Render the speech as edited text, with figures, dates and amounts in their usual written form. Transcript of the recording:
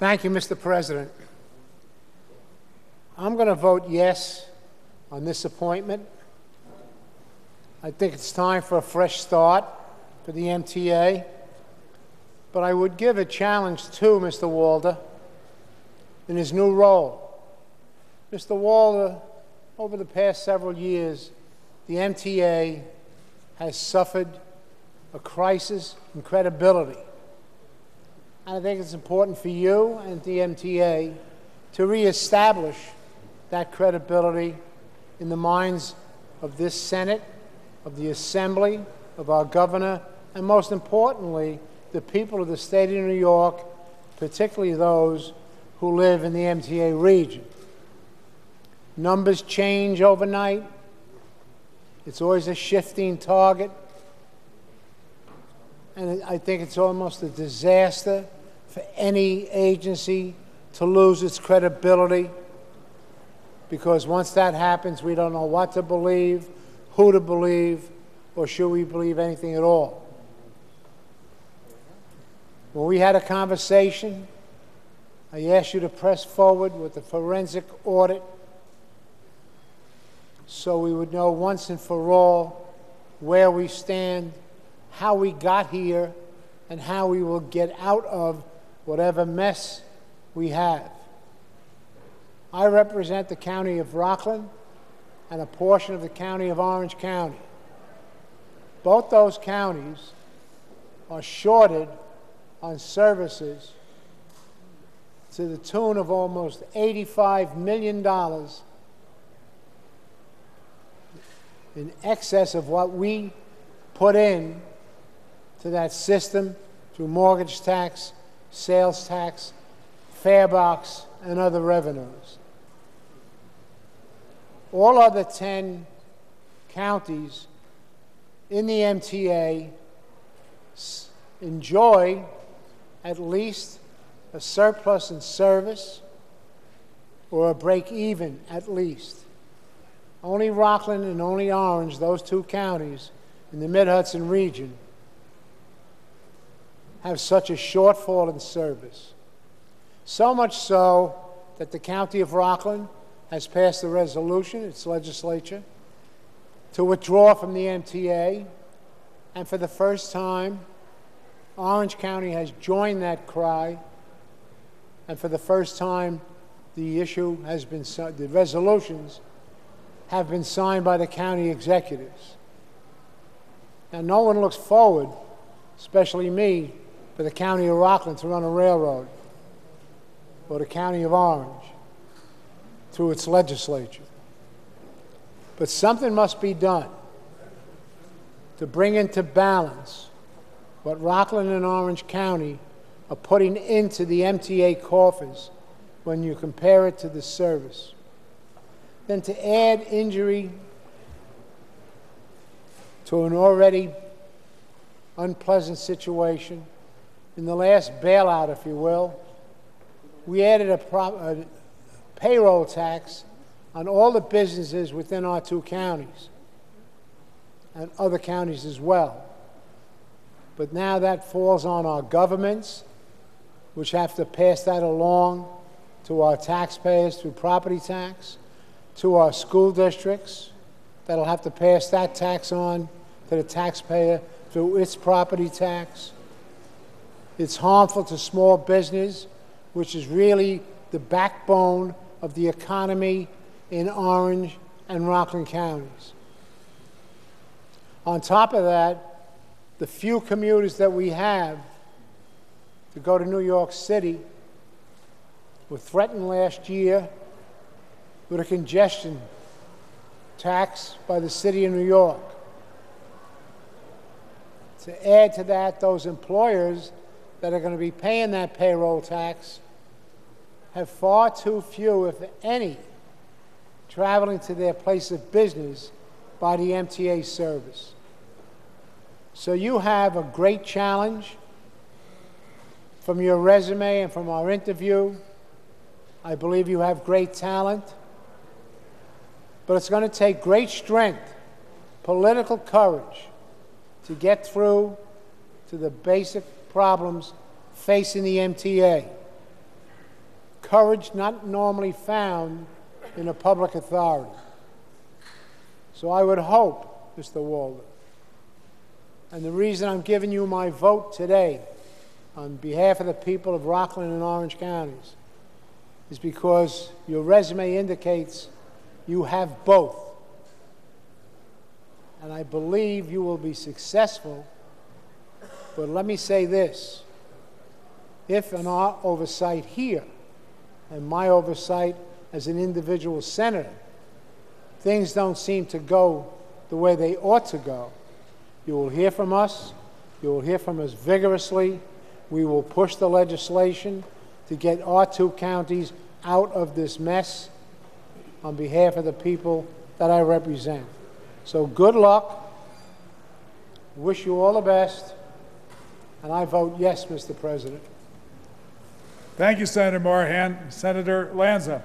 Thank you, Mr. President. I'm going to vote yes on this appointment. I think it's time for a fresh start for the MTA. But I would give a challenge to Mr. Walder in his new role. Mr. Walder, over the past several years, the MTA has suffered a crisis in credibility. And I think it's important for you and the MTA to reestablish that credibility in the minds of this Senate, of the Assembly, of our governor, and most importantly, the people of the state of New York, particularly those who live in the MTA region. Numbers change overnight. It's always a shifting target. And I think it's almost a disaster for any agency to lose its credibility, because once that happens, we don't know what to believe, who to believe, or should we believe anything at all. When we had a conversation, I asked you to press forward with the forensic audit so we would know once and for all where we stand, how we got here, and how we will get out of whatever mess we have. I represent the county of Rockland and a portion of the county of Orange County. Both those counties are shorted on services to the tune of almost $85 million, in excess of what we put in to that system through mortgage tax, sales tax, fare box, and other revenues. All other 10 counties in the MTA enjoy at least a surplus in service or a break even at least. Only Rockland and only Orange, those two counties in the Mid-Hudson region, have such a shortfall in service. So much so that the county of Rockland has passed a resolution, its legislature, to withdraw from the MTA, and for the first time, Orange County has joined that cry, and for the first time, the issue has been, the resolutions have been signed by the county executives. Now, no one looks forward, especially me, for the county of Rockland to run a railroad, or the county of Orange through its legislature. But something must be done to bring into balance what Rockland and Orange County are putting into the MTA coffers when you compare it to the service. Then to add injury to an already unpleasant situation, in the last bailout, if you will, we added a payroll tax on all the businesses within our two counties and other counties as well. But now that falls on our governments, which have to pass that along to our taxpayers through property tax, to our school districts that'll have to pass that tax on to the taxpayer through its property tax. It's harmful to small business, which is really the backbone of the economy in Orange and Rockland counties. On top of that, the few commuters that we have to go to New York City were threatened last year with a congestion tax by the city of New York. To add to that, those employers that are going to be paying that payroll tax have far too few, if any, traveling to their place of business by the MTA service. So you have a great challenge from your resume and from our interview. I believe you have great talent, but it's going to take great strength, political courage, to get through to the basic problems facing the MTA. courage not normally found in a public authority. So I would hope, Mr. Walder, and the reason I'm giving you my vote today on behalf of the people of Rockland and Orange counties is because your resume indicates you have both. And I believe you will be successful. But let me say this. If in our oversight here and my oversight as an individual senator, things don't seem to go the way they ought to go, you will hear from us. You will hear from us vigorously. We will push the legislation to get our two counties out of this mess on behalf of the people that I represent. So good luck. Wish you all the best. And I vote yes, Mr. President. Thank you, Senator Morahan. Senator Lanza.